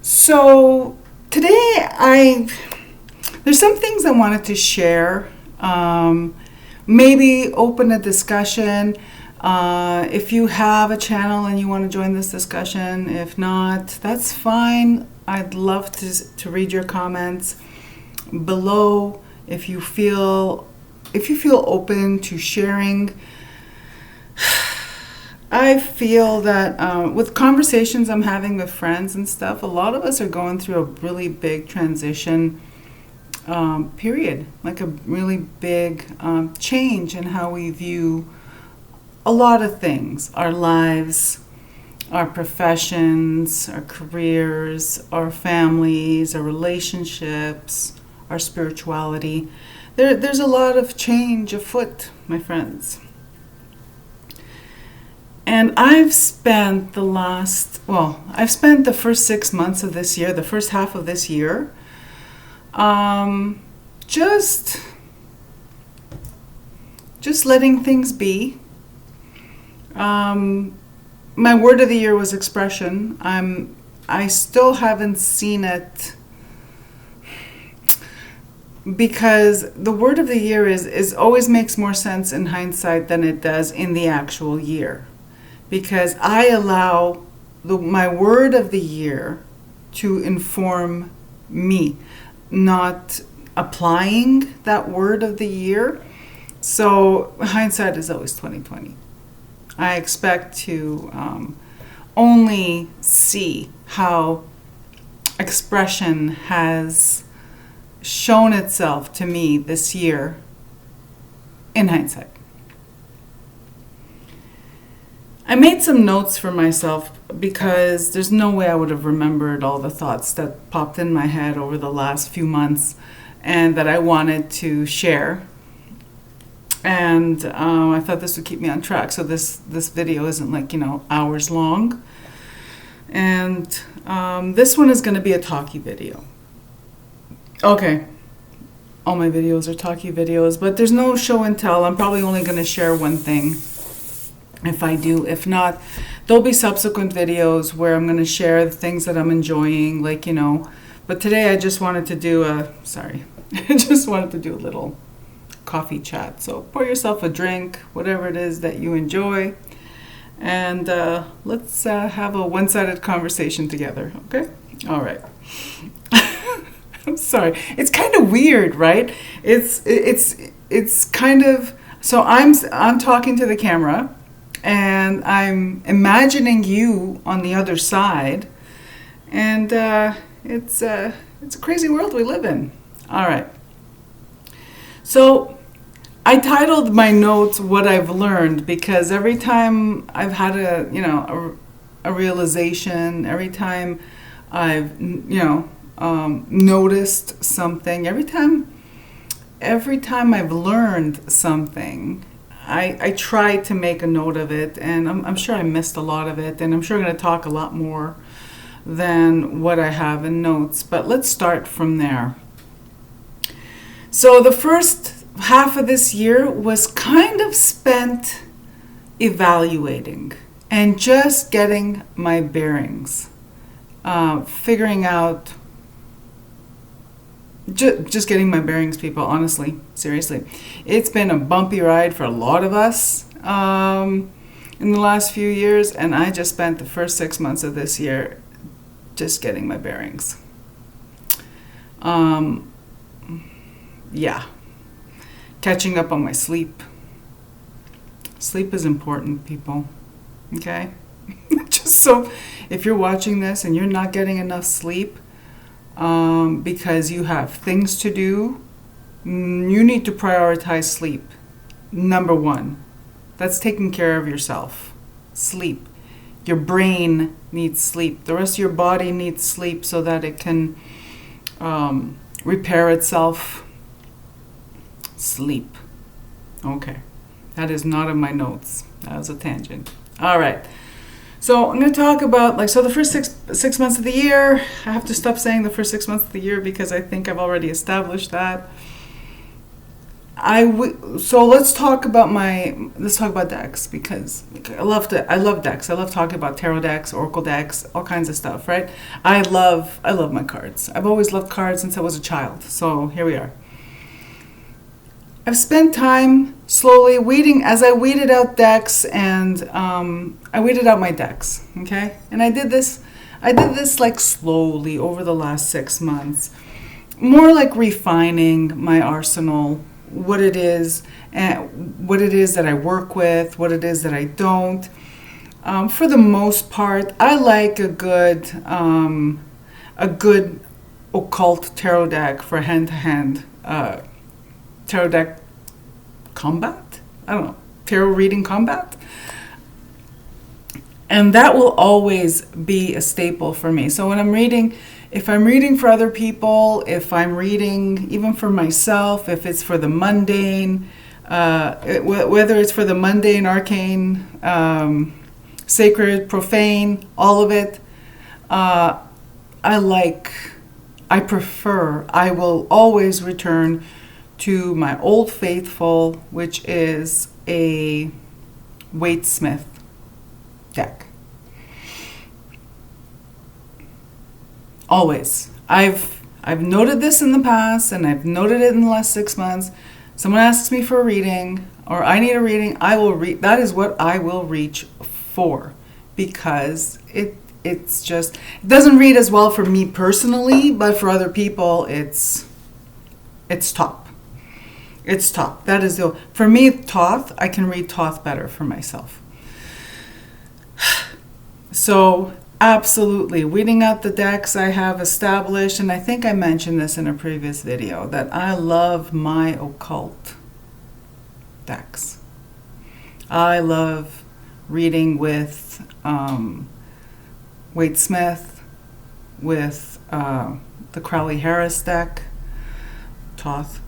So today there's some things I wanted to share. Maybe open a discussion. If you have a channel and you want to join this discussion, if not, that's fine. I'd love to read your comments below if you feel open to sharing. I feel that with conversations I'm having with friends and stuff, a lot of us are going through a really big transition period, like a really big change in how we view a lot of things, our lives, our professions, our careers, our families, our relationships, our spirituality. There's a lot of change afoot, my friends. And I've spent the first 6 months of this year, the first half of this year, just letting things be. My word of the year was expression. I still haven't seen it, because the word of the year is always makes more sense in hindsight than it does in the actual year. Because I allow my word of the year to inform me, not applying that word of the year. So hindsight is always 2020. I expect to only see how expression has shown itself to me this year in hindsight. I made some notes for myself because there's no way I would have remembered all the thoughts that popped in my head over the last few months and that I wanted to share. And I thought this would keep me on track. So this video isn't hours long. And this one is going to be a talkie video. Okay. All my videos are talkie videos, but there's no show and tell. I'm probably only going to share one thing. If I do, if not, there'll be subsequent videos where I'm going to share the things that I'm enjoying, but today I just wanted to do a little coffee chat. So pour yourself a drink, whatever it is that you enjoy, and let's have a one-sided conversation together, okay? All right. I'm sorry. It's kind of weird, right? It's kind of, so I'm talking to the camera, and I'm imagining you on the other side, and it's a crazy world we live in. All right. So I titled my notes "What I've Learned" because every time I've had a realization, every time I've noticed something, every time I've learned something, I try to make a note of it, and I'm sure I missed a lot of it, and I'm sure I'm going to talk a lot more than what I have in notes, but let's start from there. So the first half of this year was kind of spent evaluating and just getting my bearings, figuring out, just getting my bearings, people, honestly, seriously. It's been a bumpy ride for a lot of us in the last few years, and I just spent the first 6 months of this year just getting my bearings. Catching up on my sleep. Sleep is important, people, okay? Just so if you're watching this and you're not getting enough sleep, because you have things to do, you need to prioritize sleep. Number one, that's taking care of yourself. Sleep. Your brain needs sleep. The rest of your body needs sleep so that it can repair itself. Sleep. Okay. That is not in my notes. That was a tangent. All right. So I'm going to talk about, the first six months of the year. I have to stop saying the first 6 months of the year because I think I've already established that. So let's talk about decks, because I love decks. I love talking about tarot decks, oracle decks, all kinds of stuff, right? I love my cards. I've always loved cards since I was a child. So here we are. I've spent time slowly weeding, as I weeded out decks, and I weeded out my decks, okay? And I did this like slowly over the last 6 months, more like refining my arsenal, what it is that I work with, what it is that I don't. For the most part, I like a good occult tarot deck for hand-to-hand tarot deck combat. I don't know, tarot reading combat. And that will always be a staple for me. So when I'm reading, if I'm reading for other people, if I'm reading even for myself, if it's for the mundane, whether it's for the mundane, arcane, sacred, profane, all of it, I will always return to my old faithful, which is a Waite-Smith deck. Always. I've noted this in the past, and I've noted it in the last 6 months. Someone asks me for a reading, or I need a reading, I will read. That is what I will reach for, because it doesn't read as well for me personally, but for other people, it's top. It's top. That is for me, Thoth. I can read Thoth better for myself. So absolutely, weeding out the decks I have established, and I think I mentioned this in a previous video, that I love my occult decks. I love reading with Waite-Smith, with the Crowley-Harris deck, Thoth.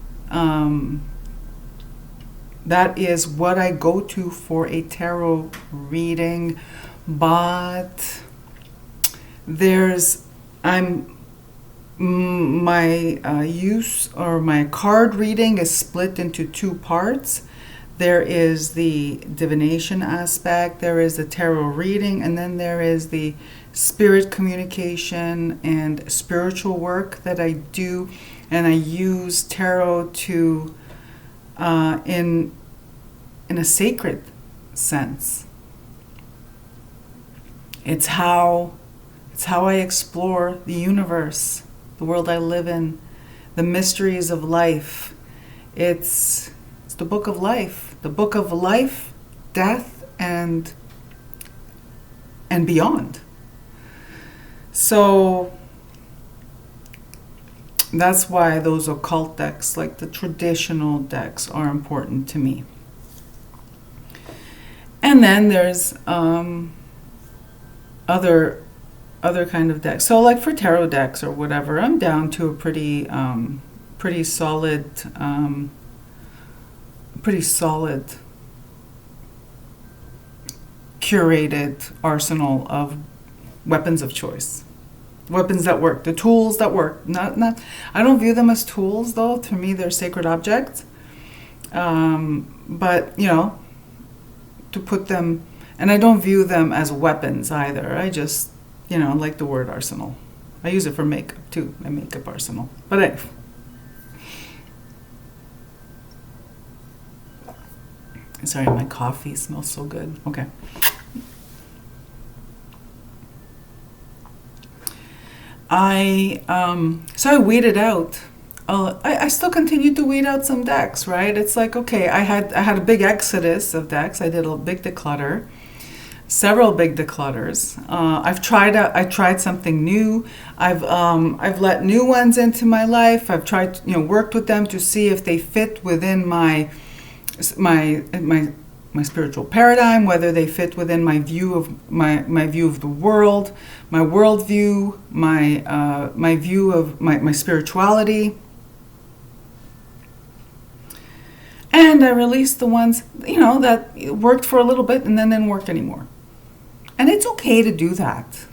That is what I go to for a tarot reading, but my use or my card reading is split into 2 parts. There is the divination aspect, there is the tarot reading, and then there is the spirit communication and spiritual work that I do, and I use tarot to in a sacred sense. It's how I explore the universe, the world I live in, the mysteries of life. It's the book of life, death, and beyond. So that's why those occult decks, like the traditional decks, are important to me. And then there's other kind of decks. So like for tarot decks or whatever, I'm down to a pretty solid curated arsenal of weapons of choice. Weapons that work, the tools that work. Not. I don't view them as tools, though. To me, they're sacred objects. But to put them, and I don't view them as weapons either. I just, like the word arsenal. I use it for makeup too, my makeup arsenal. But anyway. Sorry, my coffee smells so good. Okay. So I weeded out. I still continue to weed out some decks, right? It's like, okay, I had a big exodus of decks. I did a big declutter, several big declutters. I tried something new. I've let new ones into my life. I've tried, worked with them to see if they fit within my spiritual paradigm, whether they fit within my view of my view of the world, my worldview, my view of my spirituality. And I released the ones, that worked for a little bit and then didn't work anymore. And it's okay to do that.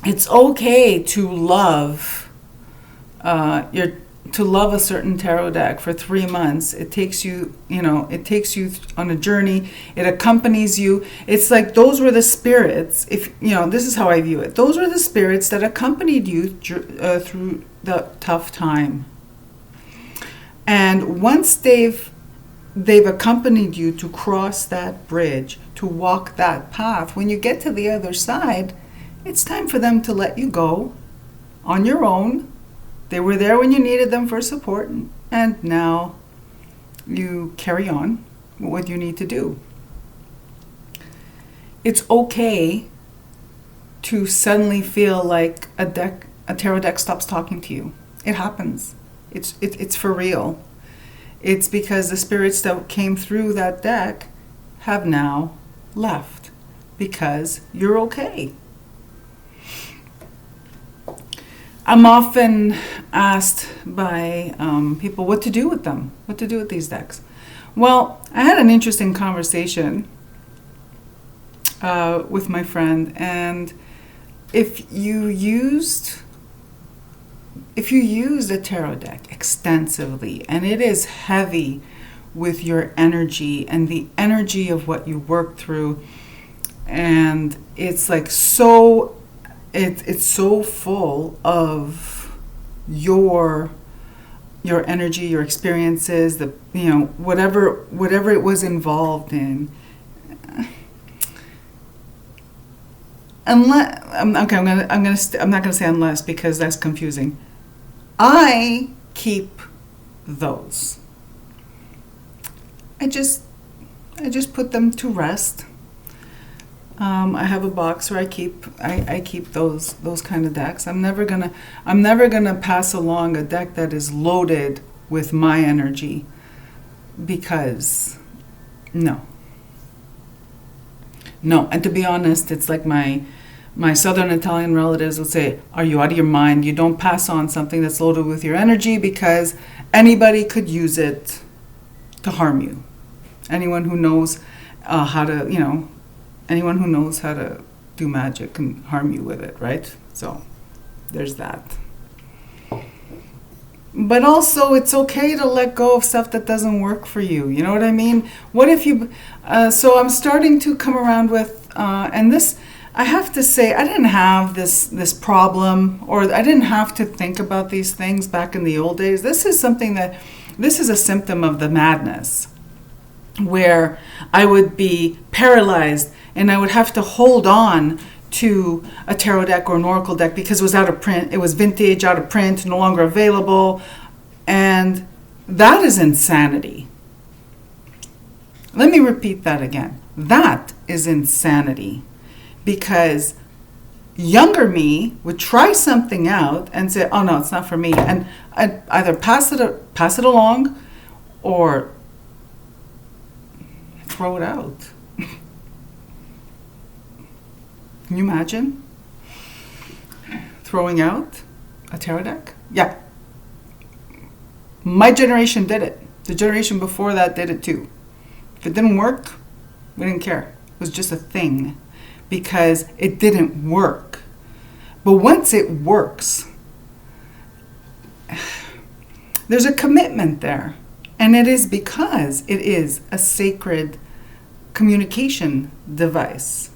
It's okay to love to love a certain tarot deck for 3 months. It takes you, it takes you on a journey. It accompanies you. It's like those were the spirits. If this is how I view it. Those were the spirits that accompanied you through the tough time. And once they've accompanied you to cross that bridge, to walk that path, when you get to the other side, it's time for them to let you go on your own. They were there when you needed them for support, and now you carry on with what you need to do. It's okay to suddenly feel like a tarot deck stops talking to you. It happens. It's for real. It's because the spirits that came through that deck have now left, because you're okay. I'm often asked by people what to do with them, what to do with these decks. Well, I had an interesting conversation with my friend, and if you used a tarot deck extensively, and it is heavy with your energy and the energy of what you worked through, and it's like it's so full of your energy, your experiences, whatever it was involved in. Unless I'm not gonna say unless, because that's confusing. I keep those. I just put them to rest. I have a box where I keep those kind of decks. I'm never gonna pass along a deck that is loaded with my energy, because no. And to be honest, it's like my Southern Italian relatives would say, "Are you out of your mind? You don't pass on something that's loaded with your energy, because anybody could use it to harm you. Anyone who knows anyone who knows how to do magic can harm you with it, right?" So there's that. But also, it's okay to let go of stuff that doesn't work for you. You know what I mean? What if you... so I'm starting to come around with... and this, I have to say, I didn't have this problem, or I didn't have to think about these things back in the old days. This is a symptom of the madness, where I would be paralyzed and I would have to hold on to a tarot deck or an oracle deck because it was out of print. It was vintage, out of print, no longer available. And that is insanity. Let me repeat that again. That is insanity. Because younger me would try something out and say, "Oh no, it's not for me," and I'd either pass it along or throw it out. Can you imagine throwing out a tarot deck? Yeah. My generation did it. The generation before that did it too. If it didn't work, we didn't care. It was just a thing, because it didn't work. But once it works, there's a commitment there. And it is because it is a sacred communication device.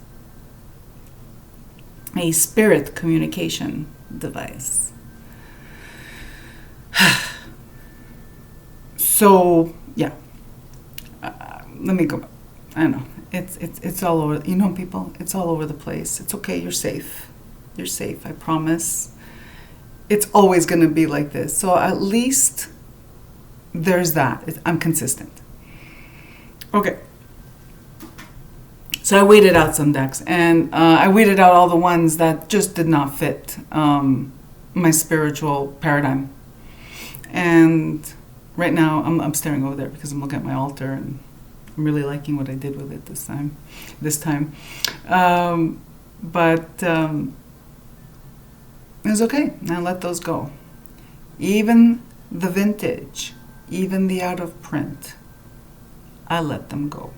A spirit communication device. So, yeah. Let me go. I don't know. It's all over. You know, people, it's all over the place. It's okay. You're safe. You're safe. I promise. It's always going to be like this. So at least there's that. I'm consistent. Okay. So I weeded out some decks, and I weeded out all the ones that just did not fit my spiritual paradigm. And right now I'm staring over there because I'm looking at my altar, and I'm really liking what I did with it this time. But it's okay. Now let those go. Even the vintage, even the out of print, I let them go.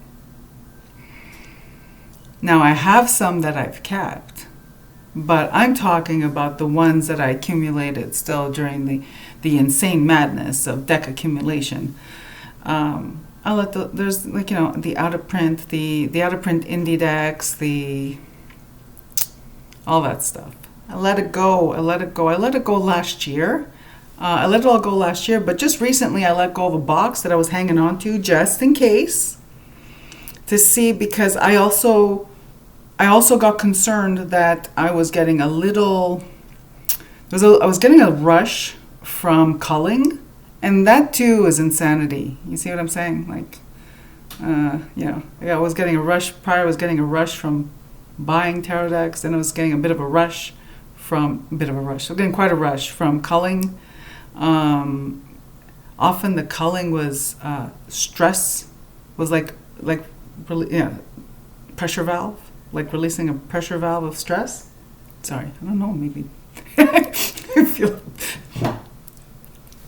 Now I have some that I've kept, but I'm talking about the ones that I accumulated still during the insane madness of deck accumulation. I'll let there's like, the out of print, the out of print indie decks, all that stuff. I let it go. I let it go last year. I let it all go last year, but just recently I let go of a box that I was hanging on to just in case, to see, because I also got concerned that I was getting I was getting a rush from culling, and that too is insanity. You see what I'm saying? Like, I was getting a rush prior. I was getting a rush from buying tarot decks, then I was getting I was getting quite a rush from culling. Often the culling was stress, was like pressure valve, like releasing a pressure valve of stress. Sorry, I don't know, maybe I feel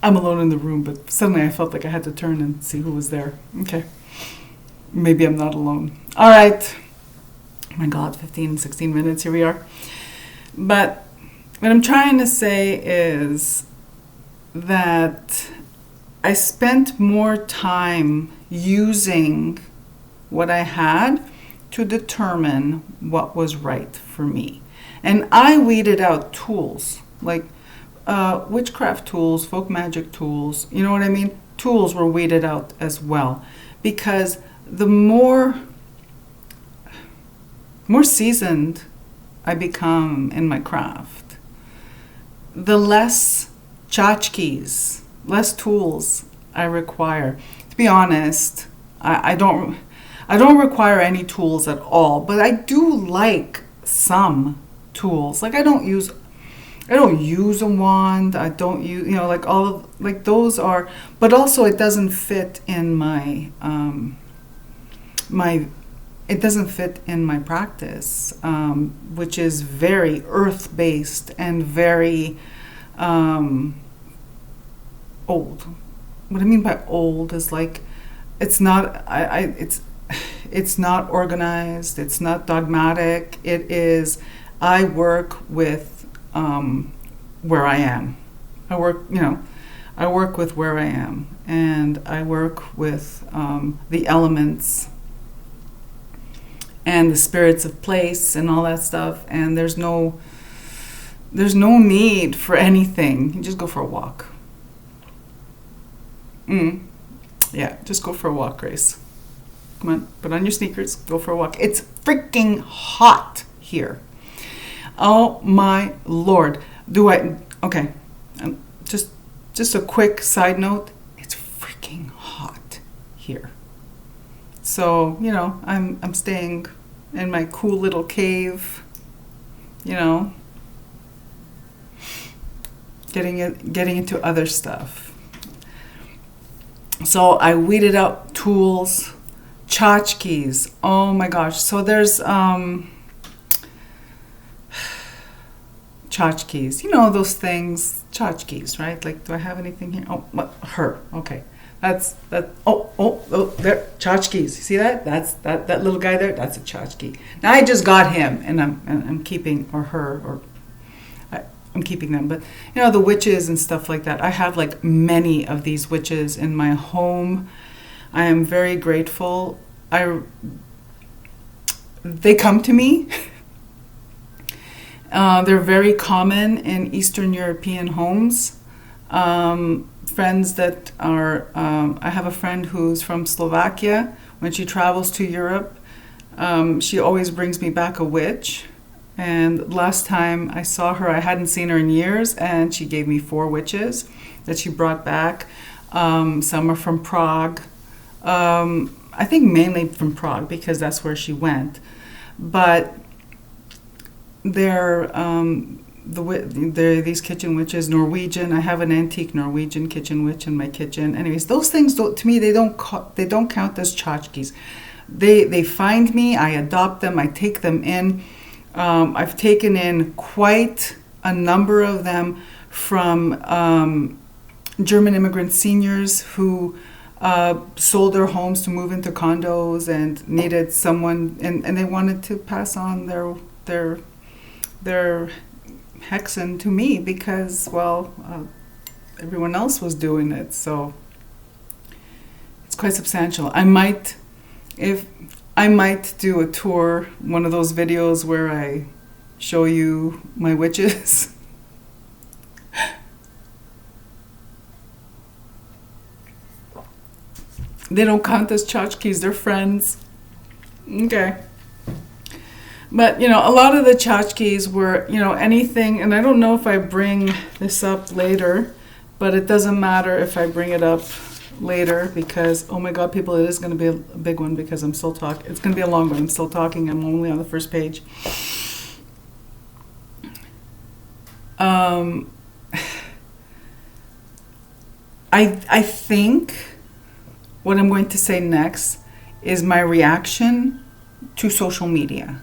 I'm alone in the room, but suddenly I felt like I had to turn and see who was there. Okay, maybe I'm not alone. All right, oh my God, 15, 16 minutes, here we are. But what I'm trying to say is that I spent more time using what I had to determine what was right for me. And I weeded out tools, like witchcraft tools, folk magic tools, you know what I mean? Tools were weeded out as well. Because the more seasoned I become in my craft, the less tchotchkes, less tools I require. To be honest, I don't require any tools at all, but I do like some tools. Like I don't use a wand. I don't use, those are, but also it doesn't fit in my it doesn't fit in my practice, which is very earth-based and very old. What I mean by old is like, it's not it's not organized, it's not dogmatic. It is, I work with where I am. I work with where I am, and I work with the elements and the spirits of place and all that stuff, and there's no need for anything. You just go for a walk. Yeah, just go for a walk, Grace. Come on, put on your sneakers, go for a walk. It's freaking hot here. Oh my Lord. Okay, just a quick side note. It's freaking hot here. So, I'm staying in my cool little cave, getting into other stuff. So I weeded out tools, tchotchkes. Oh my gosh. So there's tchotchkes. Those things, tchotchkes, right? Like, do I have anything here? Oh, what? Her. Okay. That's that. Oh, there, tchotchkes. You see that? That's that little guy there. That's a tchotchke. Now I just got him, and I'm keeping, or her, or I'm keeping them. But the witches and stuff like that. I have like many of these witches in my home. I am very grateful. They come to me. They're very common in Eastern European homes. Friends that are, I have a friend who's from Slovakia. When she travels to Europe, she always brings me back a witch. And last time I saw her, I hadn't seen her in years, and she gave me 4 witches that she brought back. Some are from Prague. I think mainly from Prague because that's where she went. But they're these kitchen witches, Norwegian. I have an antique Norwegian kitchen witch in my kitchen. Anyways, those things to me they don't count as tchotchkes. They find me, I adopt them, I take them in. I've taken in quite a number of them from German immigrant seniors who sold their homes to move into condos and needed someone, and they wanted to pass on their hexen to me because, everyone else was doing it. So it's quite substantial. I might do a tour, one of those videos where I show you my witches. They don't count as tchotchkes, they're friends. Okay. But, you know, a lot of the tchotchkes were, you know, anything, and I don't know if I bring this up later, but it doesn't matter if I bring it up later because, oh my God, people, it is going to be a big one because I'm still talking. It's going to be a long one. I'm still talking. I'm only on the first page. I think what I'm going to say next is my reaction to social media.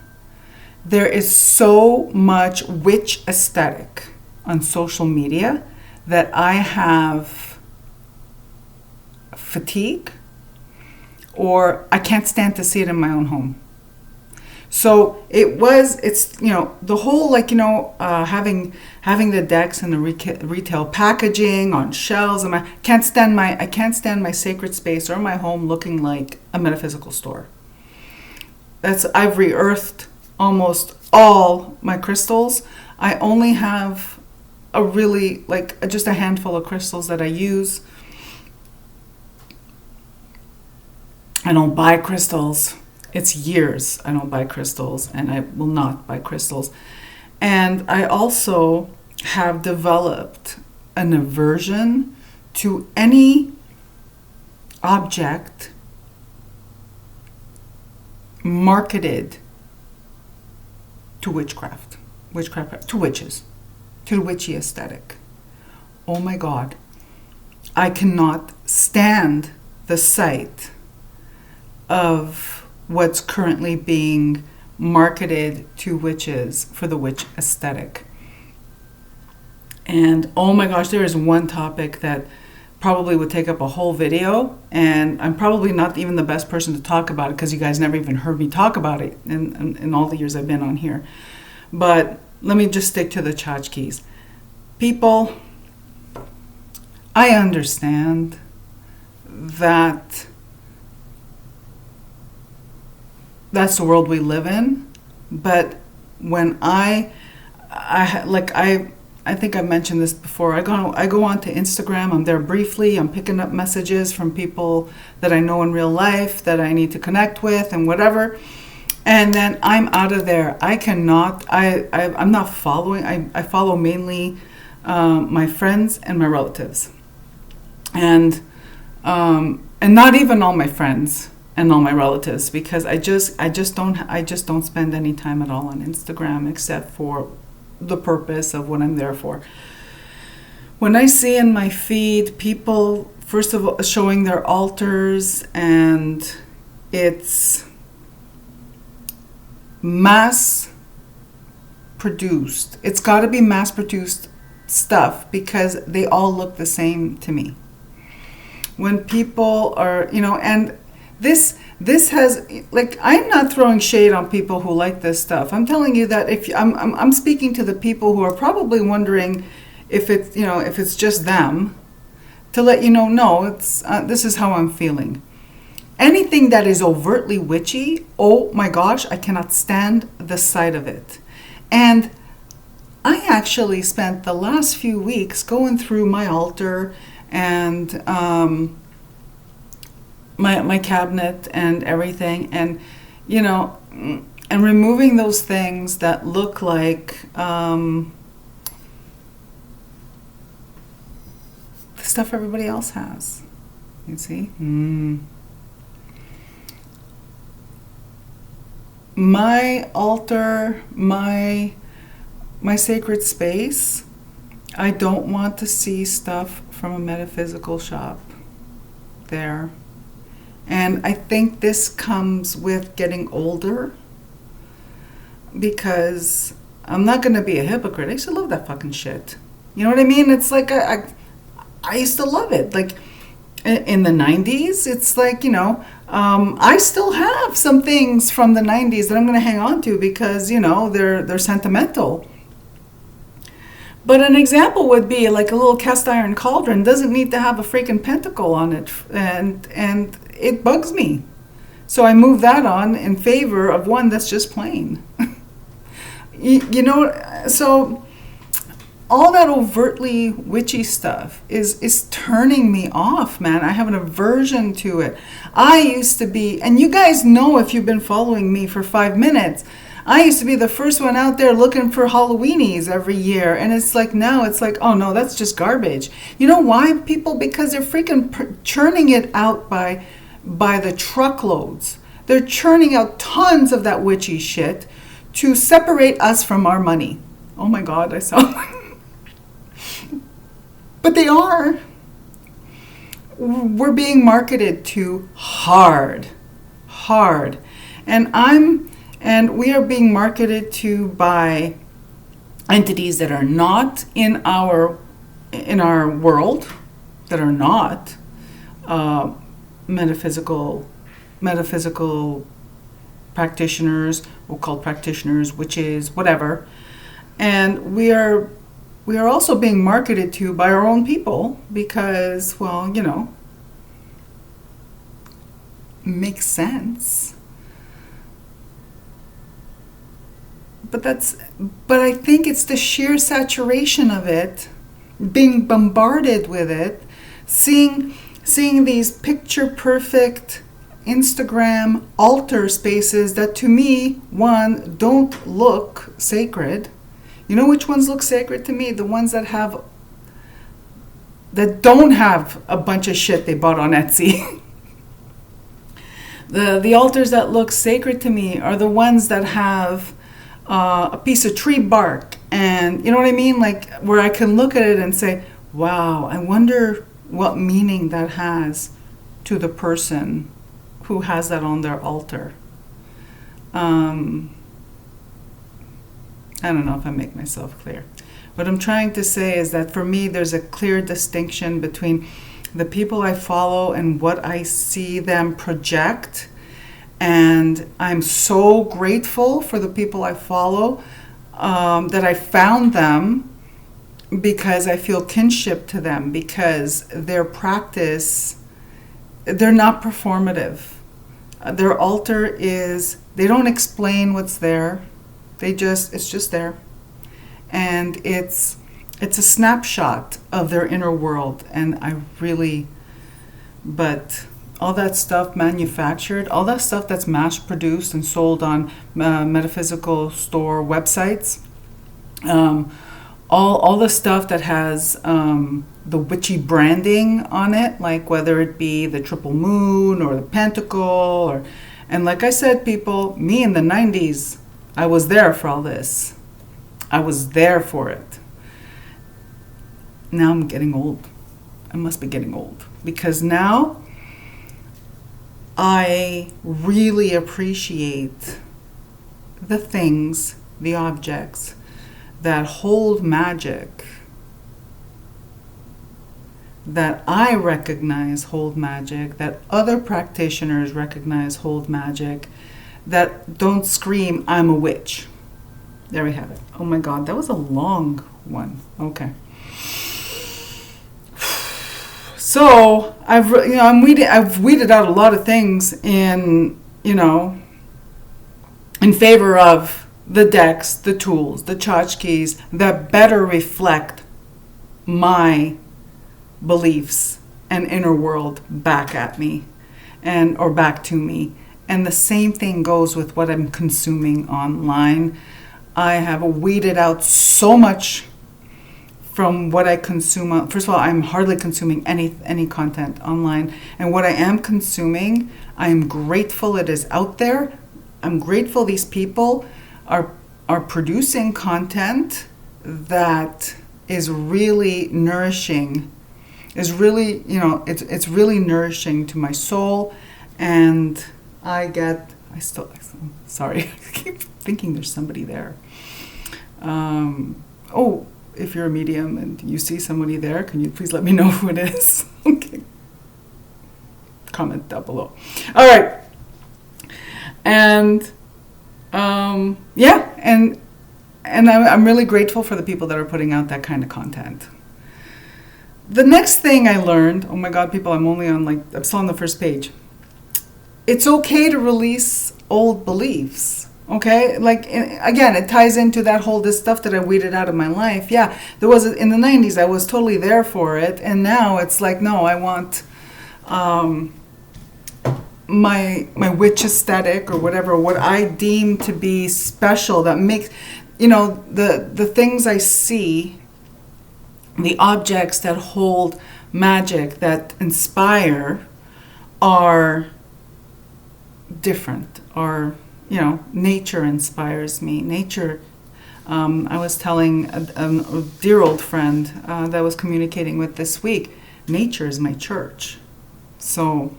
There is so much witch aesthetic on social media that I have fatigue, or I can't stand to see it in my own home. So it's, you know, the whole, like, you know, having the decks and the retail packaging on shelves, and I can't stand my sacred space or my home looking like a metaphysical store. I've re-earthed almost all my crystals. I only have just a handful of crystals that I use. I don't buy crystals. It's years I don't buy crystals, and I will not buy crystals. And I also have developed an aversion to any object marketed to witchcraft, to witches, to the witchy aesthetic. Oh my God. I cannot stand the sight of what's currently being marketed to witches for the witch aesthetic. And oh my gosh, there is one topic that probably would take up a whole video, and I'm probably not even the best person to talk about it because you guys never even heard me talk about it in all the years I've been on here. But let me just stick to the tchotchkes. People, I understand that that's the world we live in, but when I think I've mentioned this before. I go on to Instagram. I'm there briefly. I'm picking up messages from people that I know in real life that I need to connect with and whatever. And then I'm out of there. I cannot. I'm not following. I follow mainly my friends and my relatives, and not even all my friends and all my relatives, because I just don't spend any time at all on Instagram except for the purpose of what I'm there for. When I see in my feed people, first of all, showing their altars, and it's mass produced. It's got to be mass produced stuff because they all look the same to me. When people are, you know, and this has, like, I'm not throwing shade on people who like this stuff. I'm telling you that if I'm speaking to the people who are probably wondering if it's, you know, if it's just them, to let you know, no, it's this is how I'm feeling. Anything that is overtly witchy, oh my gosh, I cannot stand the sight of it. And I actually spent the last few weeks going through my altar and my cabinet and everything, and, you know, and removing those things that look like the stuff everybody else has. You see? My altar, my sacred space, I don't want to see stuff from a metaphysical shop there. And I think this comes with getting older, because I'm not going to be a hypocrite. I used to love that fucking shit. You know what I mean? It's like I used to love it. Like in the 90s, it's like, you know, I still have some things from the 90s that I'm going to hang on to because, you know, they're sentimental. But an example would be like a little cast iron cauldron doesn't need to have a freaking pentacle on it, and it bugs me. So I move that on in favor of one that's just plain. You know, so all that overtly witchy stuff is turning me off, man. I have an aversion to it. I used to be, and you guys know if you've been following me for 5 minutes, I used to be the first one out there looking for Halloweenies every year. And it's like now it's like, oh no, that's just garbage. You know why, people? Because they're freaking churning it out by the truckloads. They're churning out tons of that witchy shit to separate us from our money. Oh my God, I saw. But they are. We're being marketed to hard. And we are being marketed to by entities that are not in our world, that are not metaphysical practitioners, we'll call practitioners, witches, whatever. And we are also being marketed to by our own people because, well, you know, makes sense. But I think it's the sheer saturation of it, being bombarded with it, seeing these picture perfect Instagram altar spaces that to me, one, don't look sacred. You know which ones look sacred to me? The ones that don't have a bunch of shit they bought on Etsy. The altars that look sacred to me are the ones that have a piece of tree bark, and you know what I mean? Like where I can look at it and say, wow, I wonder what meaning that has to the person who has that on their altar. I don't know if I make myself clear. What I'm trying to say is that for me, there's a clear distinction between the people I follow and what I see them project. And I'm so grateful for the people I follow, that I found them because I feel kinship to them, because their practice, they're not performative. Their altar is, they don't explain what's there. It's just there. And it's a snapshot of their inner world. And but all that stuff manufactured, all that stuff that's mass produced and sold on metaphysical store websites, all the stuff that has the witchy branding on it, like whether it be the triple moon or the pentacle, and like I said, people, me in the 90s, I was there for all this. I was there for it. Now I'm getting old. I must be getting old. Because now I really appreciate the things, the objects that hold magic, that I recognize hold magic, that other practitioners recognize hold magic, that don't scream, I'm a witch. There we have it. Oh my God, that was a long one. Okay. So I've weeded out a lot of things in favor of the decks, the tools, the tchotchkes that better reflect my beliefs and inner world back at me or back to me. And the same thing goes with what I'm consuming online. I have weeded out so much from what I consume. First of all, I'm hardly consuming any content online. And what I am consuming, I am grateful it is out there. I'm grateful these people are producing content that is really nourishing. Is really, it's really nourishing to my soul. And sorry, I keep thinking there's somebody there. If you're a medium and you see somebody there, can you please let me know who it is? Okay. Comment down below. All right. And, and And I'm really grateful for the people that are putting out that kind of content. The next thing I learned, oh my God, people, I'm still on the first page. It's okay to release old beliefs, okay? Like, again, it ties into that whole, this stuff that I weeded out of my life. Yeah, there was, in the 90s, I was totally there for it. And now it's like, no, I want my witch aesthetic or whatever, what I deem to be special that makes, the things I see, the objects that hold magic, that inspire, are different. Or, nature inspires me. Nature, I was telling a dear old friend that I was communicating with this week, nature is my church. So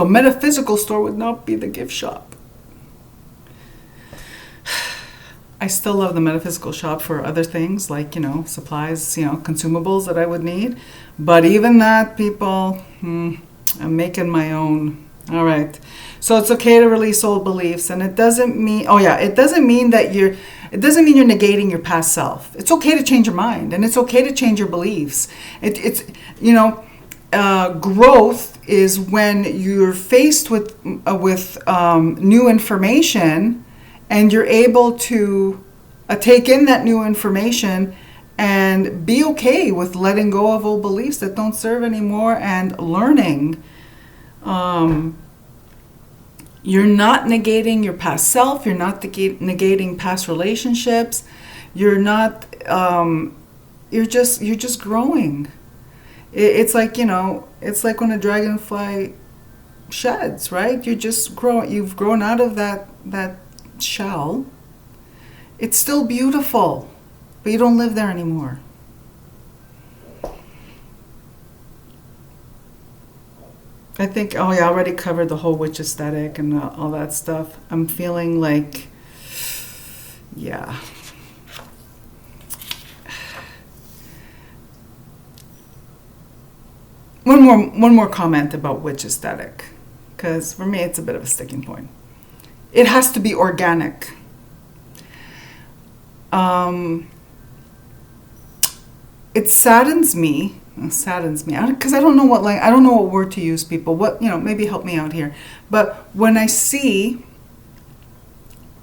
metaphysical store would not be the gift shop. I still love the metaphysical shop for other things like, supplies, consumables that I would need. But even that, people, I'm making my own. All right. So it's okay to release old beliefs. And it doesn't mean, it doesn't mean you're negating your past self. It's okay to change your mind, and it's okay to change your beliefs. Growth is when you're faced with new information, and you're able to take in that new information and be okay with letting go of old beliefs that don't serve anymore, and learning. You're not negating your past self. You're not negating past relationships. You're not. You're just growing. It's like it's like when a dragonfly sheds, right? You've grown out of that shell. It's still beautiful, but you don't live there anymore. I think, I already covered the whole witch aesthetic and all that stuff. I'm feeling like, yeah. One more comment about witch aesthetic, because for me it's a bit of a sticking point. It has to be organic. It saddens me because I don't know what word to use, people. Maybe help me out here. But when I see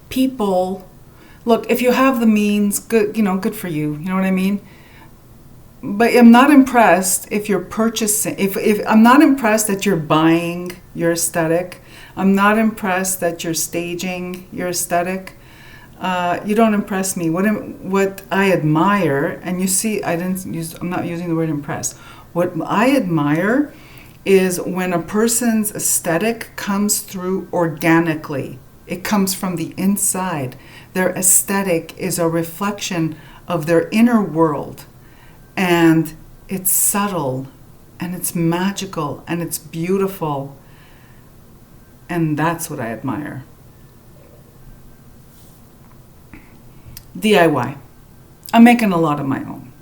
people, look, if you have the means, good, good for you. You know what I mean? But I'm not impressed if you're purchasing, if I'm not impressed that you're buying your aesthetic. I'm not impressed that you're staging your aesthetic. You don't impress me. What I admire, and you see, I'm not using the word impress. What I admire is when a person's aesthetic comes through organically. It comes from the inside. Their aesthetic is a reflection of their inner world. And it's subtle, and it's magical, and it's beautiful. And that's what I admire. DIY. I'm making a lot of my own.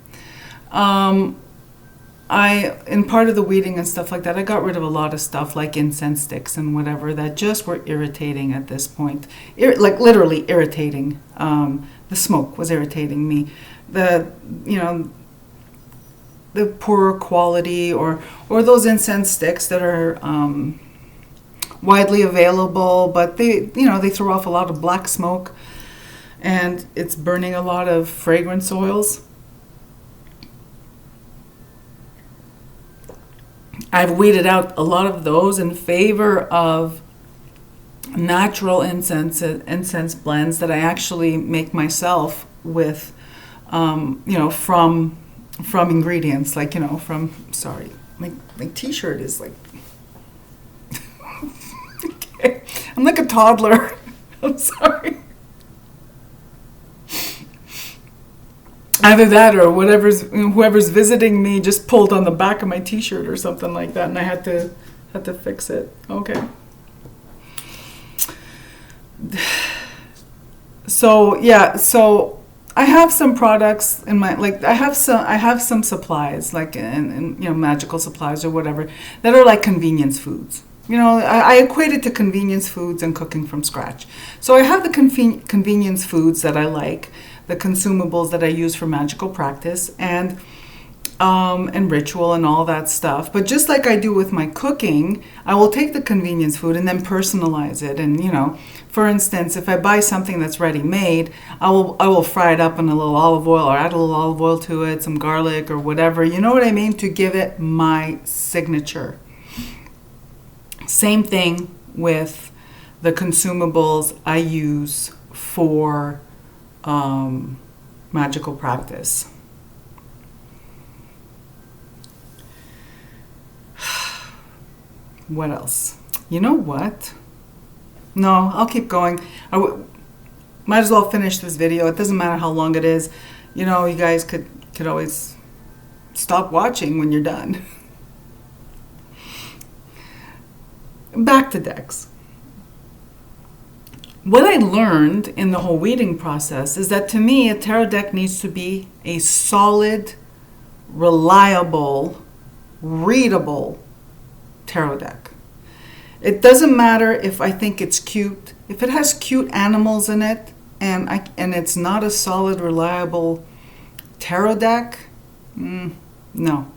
In part of the weeding and stuff like that, I got rid of a lot of stuff like incense sticks and whatever that just were irritating at this point. Like literally irritating. The smoke was irritating me. The poorer quality, or those incense sticks that are widely available, but they throw off a lot of black smoke, and it's burning a lot of fragrance oils. I've weeded out a lot of those in favor of natural incense blends that I actually make myself with, from ingredients, like, sorry, my t-shirt is like, okay. I'm like a toddler. I'm sorry. Either that or whoever's visiting me just pulled on the back of my t-shirt or something like that, and I had to fix it. Okay. So I have some products in my, I have some supplies, like in magical supplies or whatever, that are like convenience foods. I equate it to convenience foods and cooking from scratch. So I have the convenience foods that I like, the consumables that I use for magical practice and ritual and all that stuff. But just like I do with my cooking, I will take the convenience food and then personalize it. And for instance, if I buy something that's ready made, I will fry it up in a little olive oil or add a little olive oil to it, some garlic or whatever. You know what I mean? To give it my signature. Same thing with the consumables I use for magical practice. What else? You know what? No, I'll keep going. Might as well finish this video. It doesn't matter how long it is. You guys could always stop watching when you're done. Back to decks. What I learned in the whole weeding process is that to me, a tarot deck needs to be a solid, reliable, readable tarot deck. It doesn't matter if I think it's cute. If it has cute animals in it and it's not a solid, reliable tarot deck, no.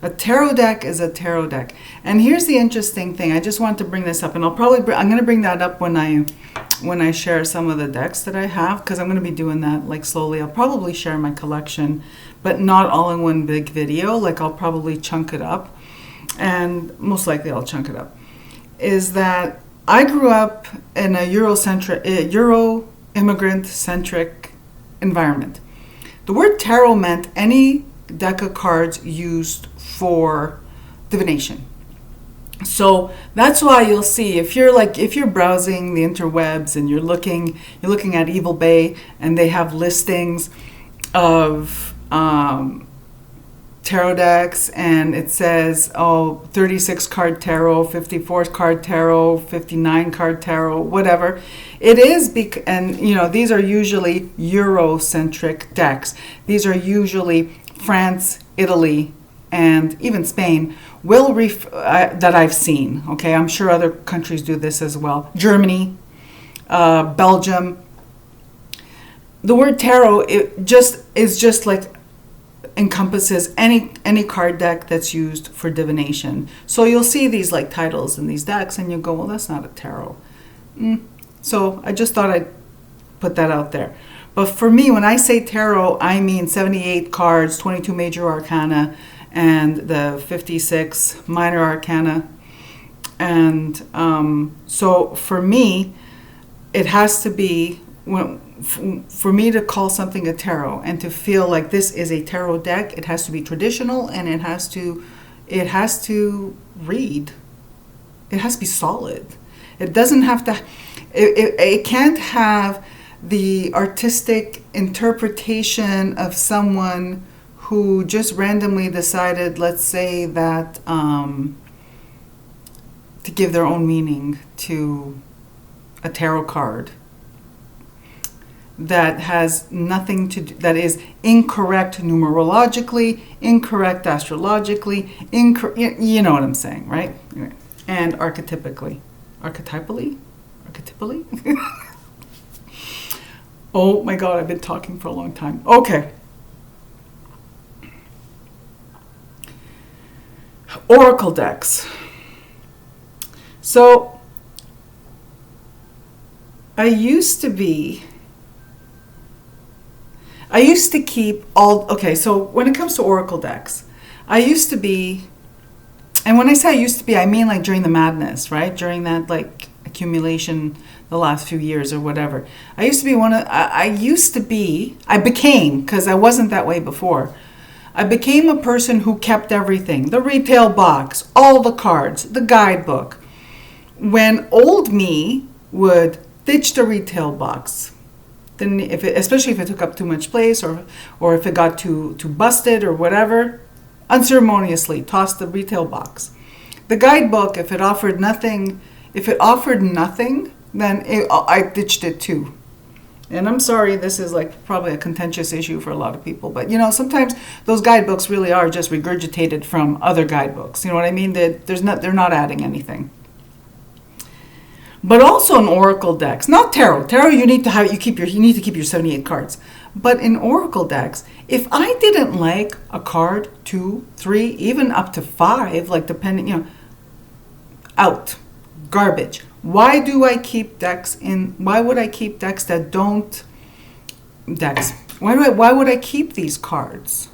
A tarot deck is a tarot deck. And here's the interesting thing. I just want to bring this up, and I'm going to bring that up when I share some of the decks that I have, because I'm going to be doing that like slowly. I'll probably share my collection, but not all in one big video. Like I'll probably chunk it up, and most likely I'll chunk it up. Is that I grew up in a Euro immigrant-centric environment. The word tarot meant any deck of cards used for divination. So that's why you'll see if you're browsing the interwebs and you're looking at Evil Bay and they have listings of tarot decks and it says 36 card tarot, 54 card tarot, 59 card tarot, whatever it is, and these are usually Eurocentric decks. These are usually France, Italy, and even Spain that I've seen. Okay, I'm sure other countries do this as well. Germany, Belgium. The word tarot is just like encompasses any card deck that's used for divination. So you'll see these like titles in these decks, and you go, well, that's not a tarot. So I just thought I'd put that out there. But for me, when I say tarot, I mean 78 cards, 22 major arcana, and the 56 minor arcana. And so for me, it has to be, for me to call something a tarot and to feel like this is a tarot deck, it has to be traditional, and it has to read. It has to be solid. It doesn't have to, it can't have the artistic interpretation of someone who just randomly decided, let's say, that to give their own meaning to a tarot card that has nothing to do, that is incorrect numerologically, incorrect astrologically, you know what I'm saying, right? And archetypally. Oh my God, I've been talking for a long time. Okay. Oracle decks. So I used to keep all, okay, so when it comes to Oracle decks, I used to be, and when I say I used to be, I mean like during the madness, right? During that like accumulation the last few years or whatever. I became, because I wasn't that way before, I became a person who kept everything. The retail box, all the cards, the guidebook. When old me would ditch the retail box, then especially if it took up too much place or if it got too busted or whatever, unceremoniously tossed the retail box. The guidebook, if it offered nothing, then I ditched it too. And I'm sorry, this is like probably a contentious issue for a lot of people, but sometimes those guidebooks really are just regurgitated from other guidebooks. You know what I mean? They're not adding anything. but also in oracle decks, not tarot. Tarot, you need to keep your 78 cards. But in oracle decks, if I didn't like a card, 2, 3, even up to 5, like depending, out, garbage. Why do I keep decks in? Why would I keep decks that don't decks? Why would I keep these cards?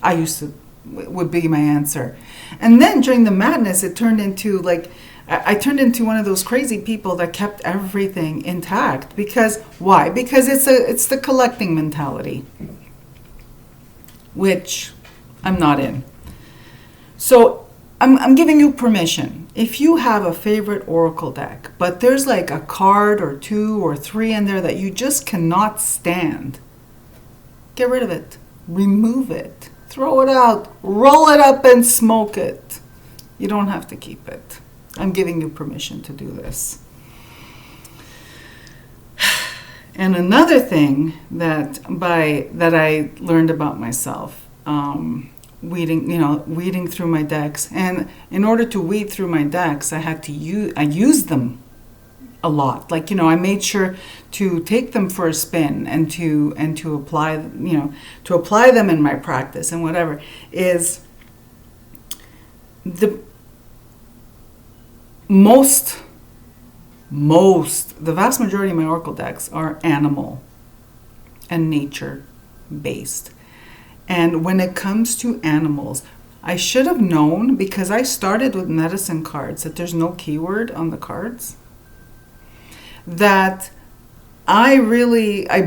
I used to, would be my answer. And then during the madness, it turned into like, I turned into one of those crazy people that kept everything intact. Because why? Because it's the collecting mentality, which I'm not in. So I'm giving you permission. If you have a favorite oracle deck, but there's like a card or 2 or 3 in there that you just cannot stand, get rid of it. Remove it. Throw it out. Roll it up and smoke it. You don't have to keep it. I'm giving you permission to do this. And another thing that I learned about myself, weeding through my decks, and in order to weed through my decks, I used them a lot. Like, I made sure to take them for a spin and to apply them in my practice and whatever. Is the the vast majority of my oracle decks are animal and nature based. And when it comes to animals, I should have known, because I started with medicine cards, that there's no keyword on the cards. That I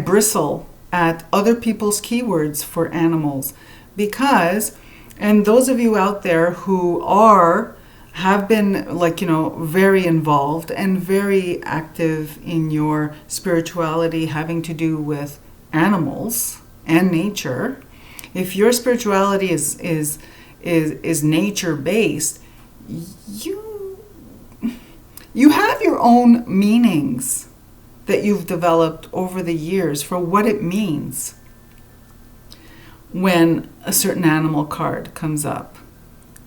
bristle at other people's keywords for animals, because, and those of you out there who have been very involved and very active in your spirituality having to do with animals and nature, if your spirituality is nature based, you have your own meanings that you've developed over the years for what it means when a certain animal card comes up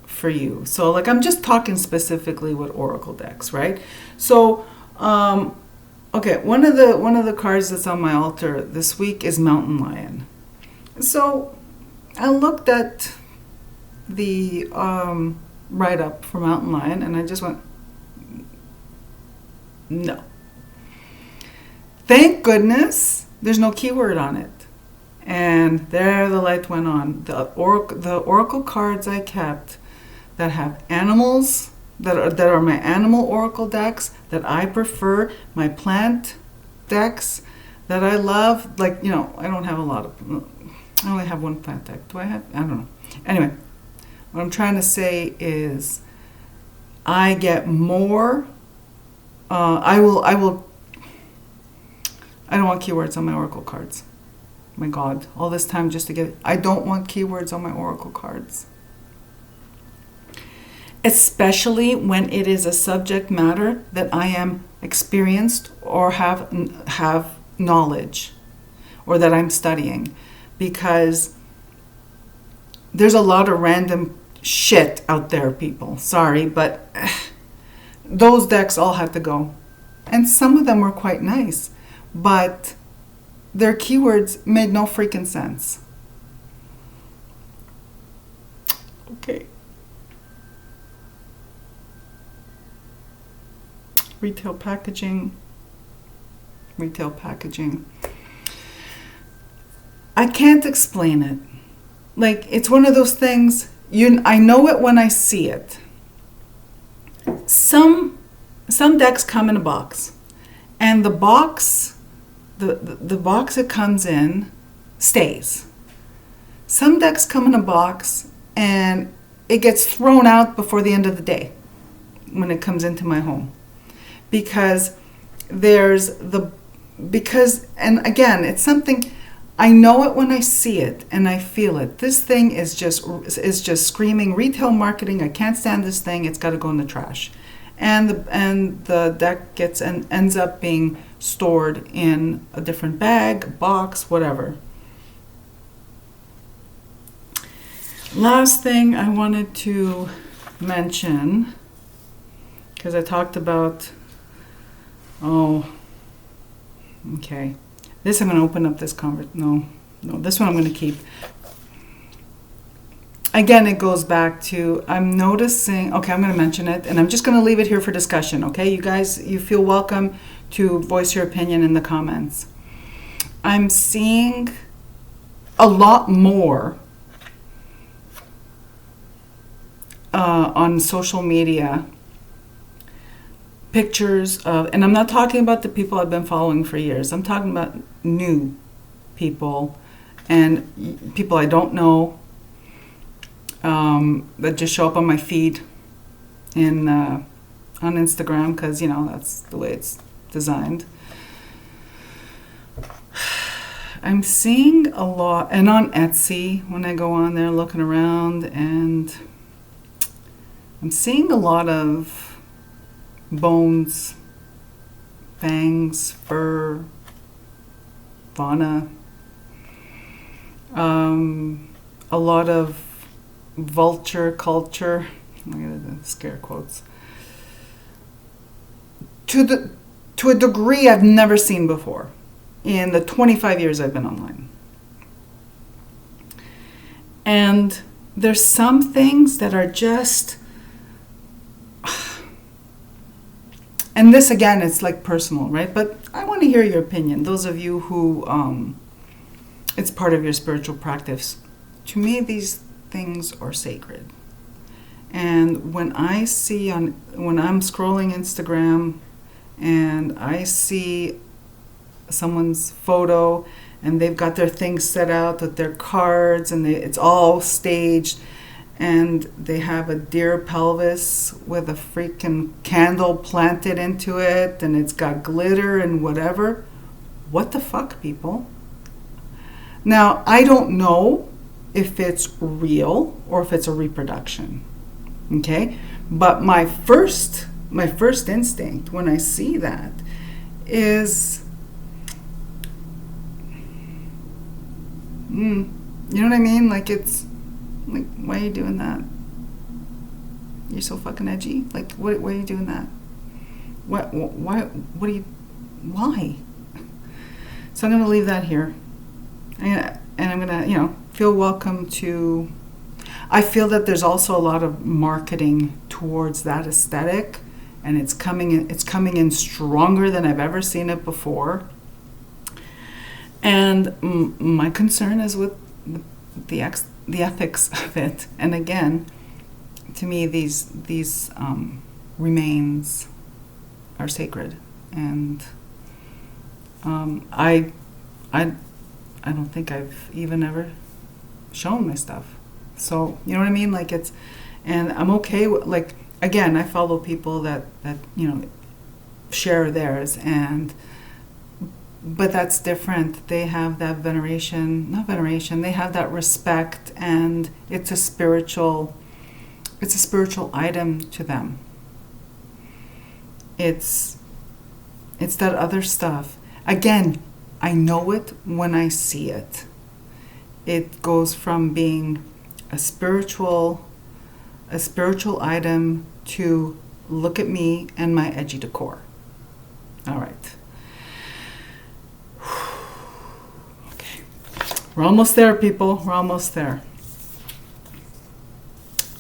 for you. So I'm just talking specifically with oracle decks, right? So okay, one of the cards that's on my altar this week is Mountain Lion. So I looked at the write-up for Mountain Lion, and I just went, no. Thank goodness there's no keyword on it. And there the light went on. The oracle cards I kept that have animals, that are my animal oracle decks that I prefer, my plant decks that I love. I don't have a lot of, I only have one plant deck. Do I have? I don't know. Anyway, what I'm trying to say is I get more, I don't want keywords on my oracle cards. My God, all this time just to I don't want keywords on my oracle cards. Especially when it is a subject matter that I am experienced or have knowledge, or that I'm studying, because there's a lot of random shit out there, people. Sorry, but those decks all had to go. And some of them were quite nice, but their keywords made no freaking sense. Okay. Retail packaging. I can't explain it. It's one of those things, I know it when I see it. Some decks come in a box, and the box it comes in stays. Some decks come in a box and it gets thrown out before the end of the day when it comes into my home. Because and again, it's something, I know it when I see it and I feel it. This thing is just screaming retail marketing. I can't stand this thing. It's got to go in the trash. And the deck ends up being stored in a different bag, box, whatever. Last thing I wanted to mention, because I talked about Oh, okay. This I'm going to open up this conversation. No, this one I'm going to keep. Again, it goes back to, I'm noticing, okay, I'm going to mention it, and I'm just going to leave it here for discussion, okay? You guys, you feel welcome to voice your opinion in the comments. I'm seeing a lot more on social media pictures of, and I'm not talking about the people I've been following for years. I'm talking about new people and people I don't know, that just show up on my feed on Instagram, because that's the way it's designed. I'm seeing a lot, and on Etsy when I go on there looking around, and I'm seeing a lot of bones, fangs, fur, fauna, a lot of vulture culture. Look at the scare quotes. To a degree I've never seen before in the 25 years I've been online. And there's some things that are just, and this again, it's like personal, right? But I want to hear your opinion. Those of you who it's part of your spiritual practice. To me, these things are sacred. And when I'm scrolling Instagram and I see someone's photo and they've got their things set out with their cards, and it's all staged, and they have a deer pelvis with a freaking candle planted into it, and it's got glitter and whatever. What the fuck, people? Now, I don't know if it's real or if it's a reproduction, okay? But my first instinct when I see that is, you know what I mean? Like, it's like, why are you doing that? You're so fucking edgy. Like, why are you doing that? Why? So I'm gonna leave that here. And I'm going to, feel welcome to, I feel that there's also a lot of marketing towards that aesthetic, and it's coming in stronger than I've ever seen it before. And my concern is with the ethics of it. And again, to me, these remains are sacred. And I don't think I've even ever shown my stuff. So, you know what I mean? Like, and I'm okay with, like, again, I follow people that share theirs, but that's different. They have that they have that respect, and it's a spiritual item to them. It's that other stuff. Again, I know it when I see it. It goes from being a spiritual item to look at me and my edgy decor. All right. Okay. We're almost there, people. We're almost there.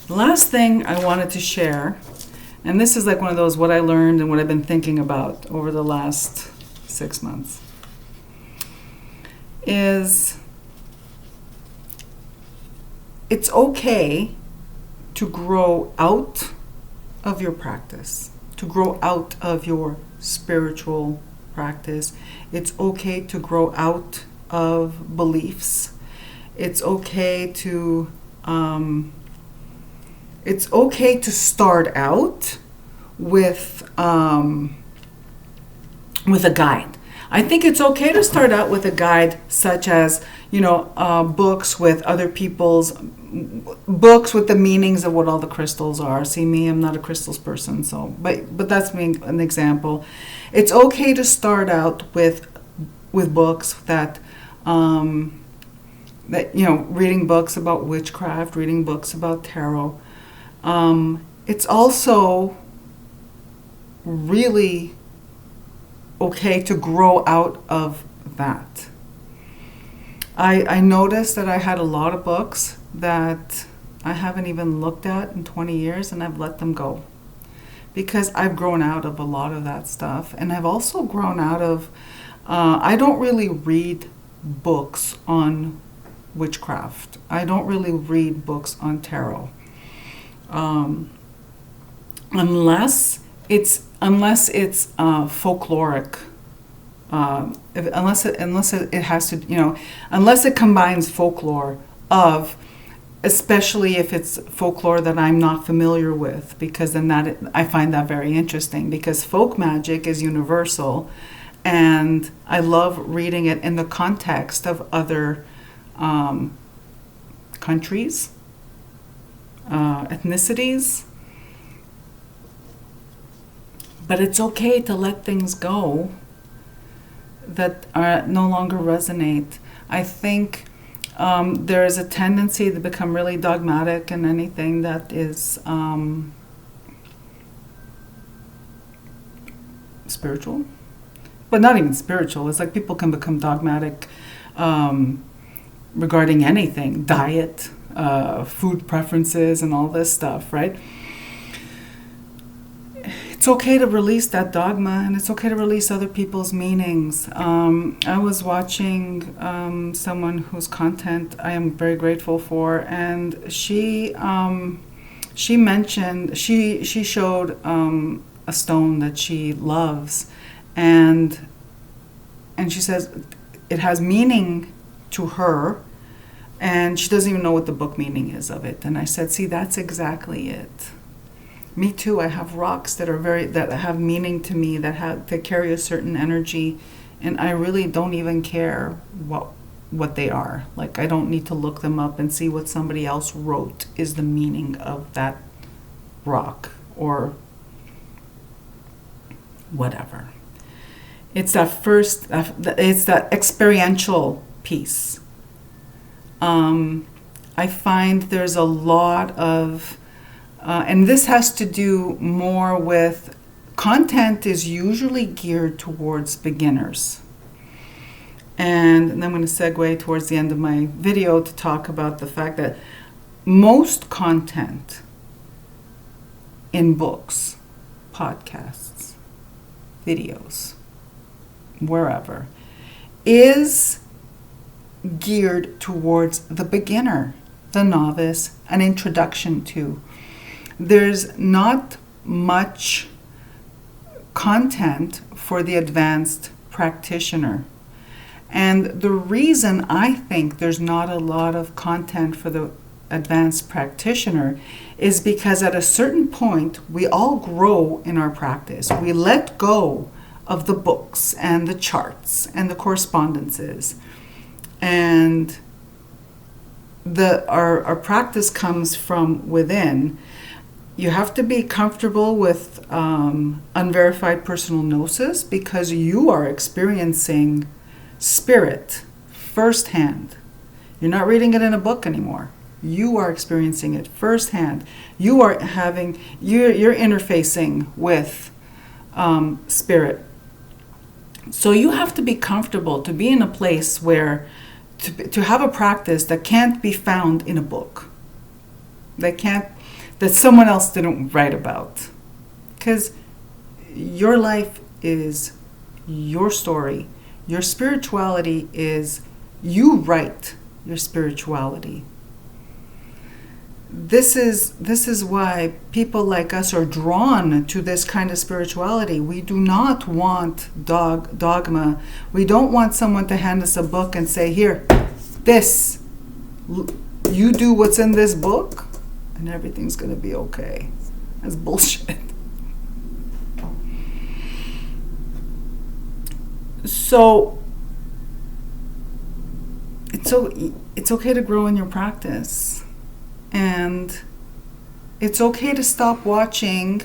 The last thing I wanted to share, and this is like one of those what I learned and what I've been thinking about over the last 6 months, is it's okay to grow out of your practice, to grow out of your spiritual practice. It's okay to grow out of beliefs. It's okay to start out with a guide. I think it's okay to start out with a guide, such as, books with other people's books with the meanings of what all the crystals are. See me, I'm not a crystals person, so but that's me, an example. It's okay to start out with books that reading books about witchcraft, reading books about tarot. It's also really okay to grow out of that. I noticed that I had a lot of books that I haven't even looked at in 20 years, and I've let them go because I've grown out of a lot of that stuff. And I've also grown out of, I don't really read books on witchcraft. I don't really read books on tarot. Unless it's folkloric. Unless it has to, unless it combines folklore of, especially if it's folklore that I'm not familiar with, because then I find that very interesting, because folk magic is universal, and I love reading it in the context of other countries, ethnicities. But it's okay to let things go that no longer resonate. I think there is a tendency to become really dogmatic in anything that is spiritual, but not even spiritual. It's like people can become dogmatic regarding anything, diet, food preferences, and all this stuff, right? It's okay to release that dogma, and it's okay to release other people's meanings. I was watching someone whose content I am very grateful for, and she mentioned, she showed a stone that she loves, and she says it has meaning to her, and she doesn't even know what the book meaning is of it. And I said, see, that's exactly it. Me too. I have rocks that have meaning to me, that carry a certain energy, and I really don't even care what they are. Like, I don't need to look them up and see what somebody else wrote is the meaning of that rock or whatever. It's that experiential piece. I find there's a lot of and this has to do more with, content is usually geared towards beginners. And I'm going to segue towards the end of my video to talk about the fact that most content in books, podcasts, videos, wherever, is geared towards the beginner, the novice, an introduction to. There's not much content for the advanced practitioner. And the reason I think there's not a lot of content for the advanced practitioner is because at a certain point, we all grow in our practice. We let go of the books and the charts and the correspondences. And our practice comes from within. You have to be comfortable with unverified personal gnosis, because you are experiencing spirit firsthand. You're not reading it in a book anymore. You are experiencing it firsthand. You're interfacing with spirit. So you have to be comfortable to be in a place where to have a practice that can't be found in a book. That someone else didn't write about. Because your life is your story. Your spirituality is, you write your spirituality. This is why people like us are drawn to this kind of spirituality. We do not want dogma. We don't want someone to hand us a book and say, here, you do what's in this book, and everything's going to be okay. That's bullshit. So it's okay to grow in your practice, and it's okay to stop watching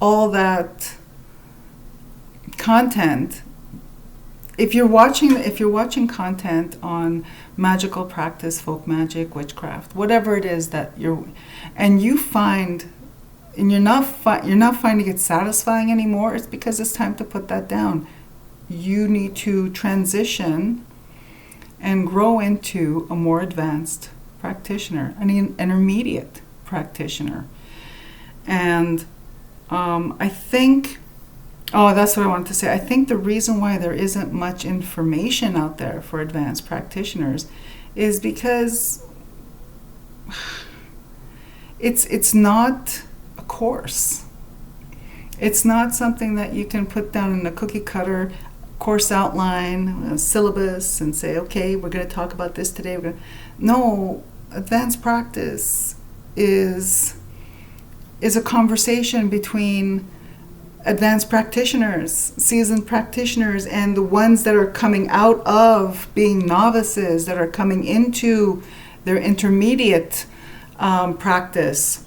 all that content. If you're watching content on magical practice, folk magic, witchcraft, whatever it is that you're not finding it satisfying anymore, it's because it's time to put that down. you need to transition and grow into a more advanced practitioner, an intermediate practitioner. And I think, that's what I wanted to say. I think the reason why there isn't much information out there for advanced practitioners is because it's not a course. It's not something that you can put down in a cookie cutter course outline, a syllabus, and say, okay, we're going to talk about this today. No, advanced practice is a conversation between advanced practitioners, seasoned practitioners, and the ones that are coming out of being novices, that are coming into their intermediate practice.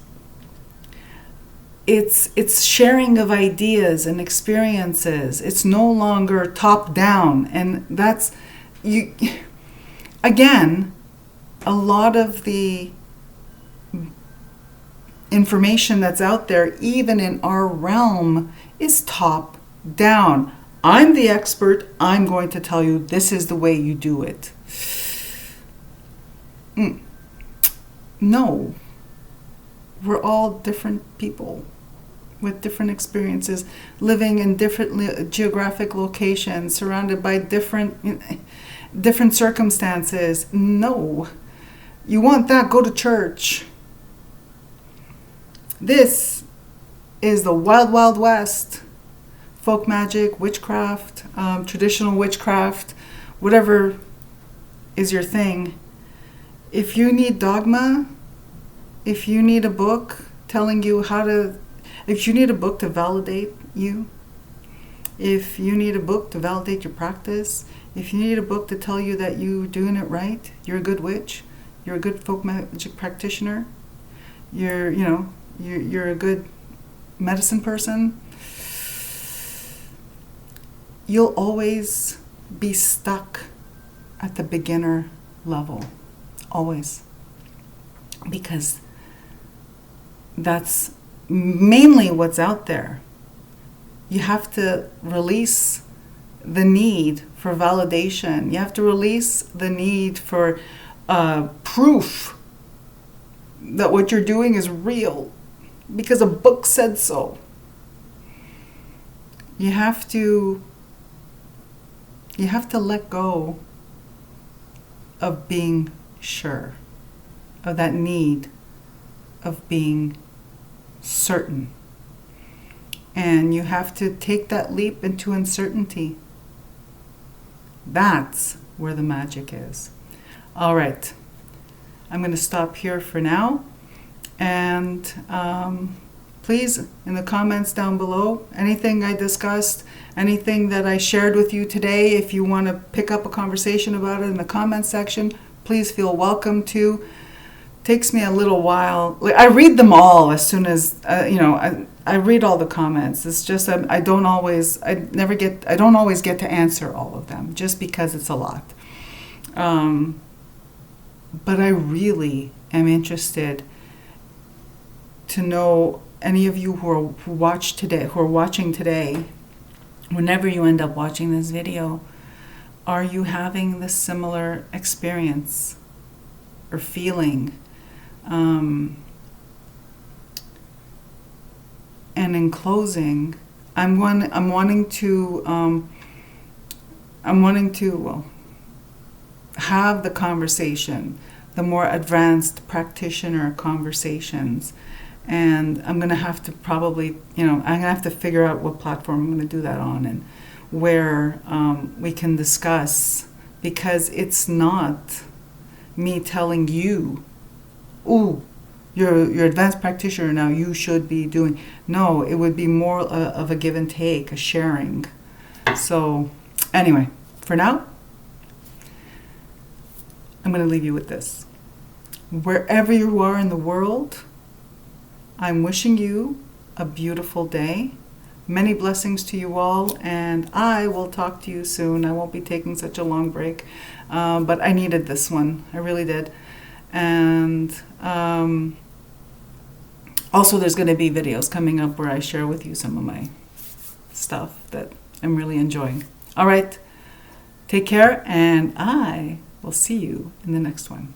It's sharing of ideas and experiences. It's no longer top down, and that's you. Again, a lot of the information that's out there, even in our realm, is top down. I'm the expert. I'm going to tell you this is the way you do it. No. We're all different people with different experiences, living in different geographic locations, surrounded by different circumstances. No. You want that? Go to church. This is the wild, wild west. Folk magic, witchcraft, traditional witchcraft, whatever is your thing. If you need dogma, if you need a book telling you if you need a book to validate you, if you need a book to validate your practice, if you need a book to tell you that you're doing it right, you're a good witch, you're a good folk magic practitioner, you're a good medicine person, you'll always be stuck at the beginner level. Always. Because that's mainly what's out there. You have to release the need for validation. You have to release the need for proof that what you're doing is real because a book said so. You have to let go of being sure, of that need of being certain. And you have to take that leap into uncertainty. That's where the magic is. All right. I'm going to stop here for now. And please, in the comments down below, anything I discussed, anything that I shared with you today, if you want to pick up a conversation about it in the comments section, please feel welcome to. Takes me a little while. I read them all as soon as I read all the comments. It's just I don't always get to answer all of them just because it's a lot. But I really am interested to know any of you who are watching today, whenever you end up watching this video, are you having this similar experience or feeling? And in closing, I'm wanting to have the conversation, the more advanced practitioner conversations, and I'm going to have to probably, I'm going to have to figure out what platform I'm going to do that on and where we can discuss, because it's not me telling you, ooh, you're advanced practitioner now, you should be doing. No, it would be more of a give and take, a sharing. So anyway, for now, I'm going to leave you with this. Wherever you are in the world, I'm wishing you a beautiful day. Many blessings to you all, and I will talk to you soon. I won't be taking such a long break, but I needed this one. I really did. And also there's going to be videos coming up where I share with you some of my stuff that I'm really enjoying. All right. Take care, and I will see you in the next one.